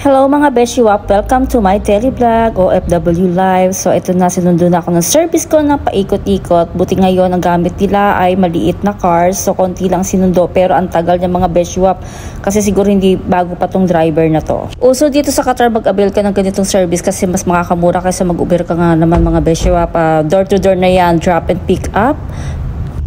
Hello mga beshiwap, welcome to my daily vlog OFW Live. So ito na, sinundo na ako ng service ko na paikot-ikot. Buti ngayon ang gamit nila ay maliit na cars, so konti lang sinundo, pero ang tagal niya mga beshiwap kasi siguro hindi bago pa tong driver na to. Uso dito sa Qatar mag-avail ka ng ganitong service kasi mas makakamura kaysa mag-Uber ka nga naman mga beshiwap. Door to door na yan, drop and pick up.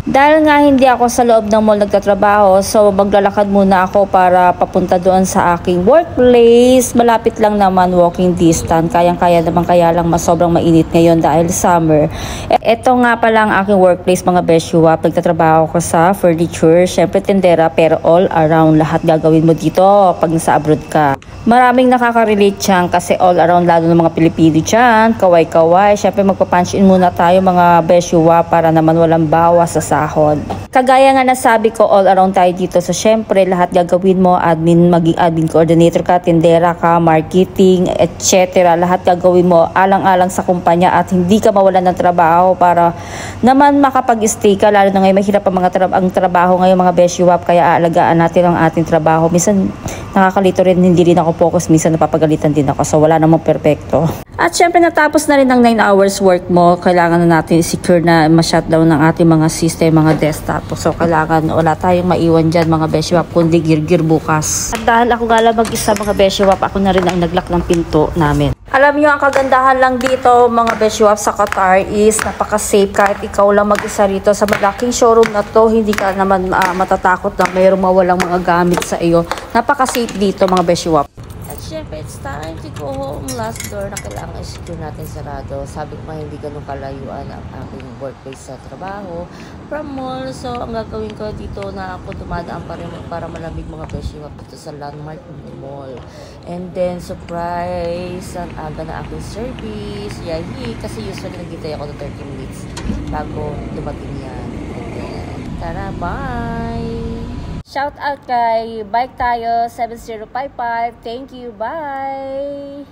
Dahil nga hindi ako sa loob ng mall nagtatrabaho, so maglalakad muna ako para papunta doon sa aking workplace. Malapit lang naman, walking distance. Kayang-kaya naman, kaya lang mas sobrang mainit ngayon dahil summer. Ito nga pala ang aking workplace mga beshiwap. Nagtatrabaho ko sa furniture, syempre tindera, pero all around lahat gagawin mo dito pag nasa abroad ka. Maraming nakaka-relate dyan kasi all around, lalo ng mga Pilipino dyan, kaway-kaway. Syempre magpa-punch in muna tayo mga beshiwap para naman walang bawas sa sahod. Kagaya nga nasabi ko, all around tayo dito. So syempre lahat gagawin mo, admin, maging admin coordinator ka, tindera ka, marketing, etc. Lahat gagawin mo alang-alang sa kumpanya at hindi ka mawalan ng trabaho para naman makapag-stay ka. Lalo na ngayon mahirap ang trabaho ngayon mga beshiwap, kaya aalagaan natin ang ating trabaho. Minsan nakakalito rin, hindi rin ako focus, minsan napapagalitan din ako, so wala namang perfecto. At syempre natapos na rin ang 9 hours work mo, kailangan na natin secure na ma-shutdown ng ating mga system, mga desktop. So kailangan wala tayong maiwan dyan mga beshiwap, kundi gir-gir bukas. At dahil ako nga lang mag-isa mga beshiwap, ako na rin ang naglock ng pinto namin. Alam nyo, ang kagandahan lang dito mga beshiwap sa Qatar is napaka-safe. Kahit ikaw lang mag-isa rito sa malaking showroom na to, hindi ka naman matatakot na mayroong mawalang mga gamit sa iyo. Napaka-safe dito mga beshiwap. At syempre, it's time to go home. Last door na kailangan i-secure natin sarado. Sabi ko nga hindi ganun kalayuan ang aking workplace sa trabaho from mall. So, ang gagawin ko dito na ako dumadaan pa rin para malamig mga beshiwap dito sa Landmark Mall. And then, surprise, ang aga na aking service. Yahi, kasi usually nagintay ako ng 30 minutes bago dumating yan. And then, tara, bye! Shout out kay Bike Tayo 7055. Thank you. Bye.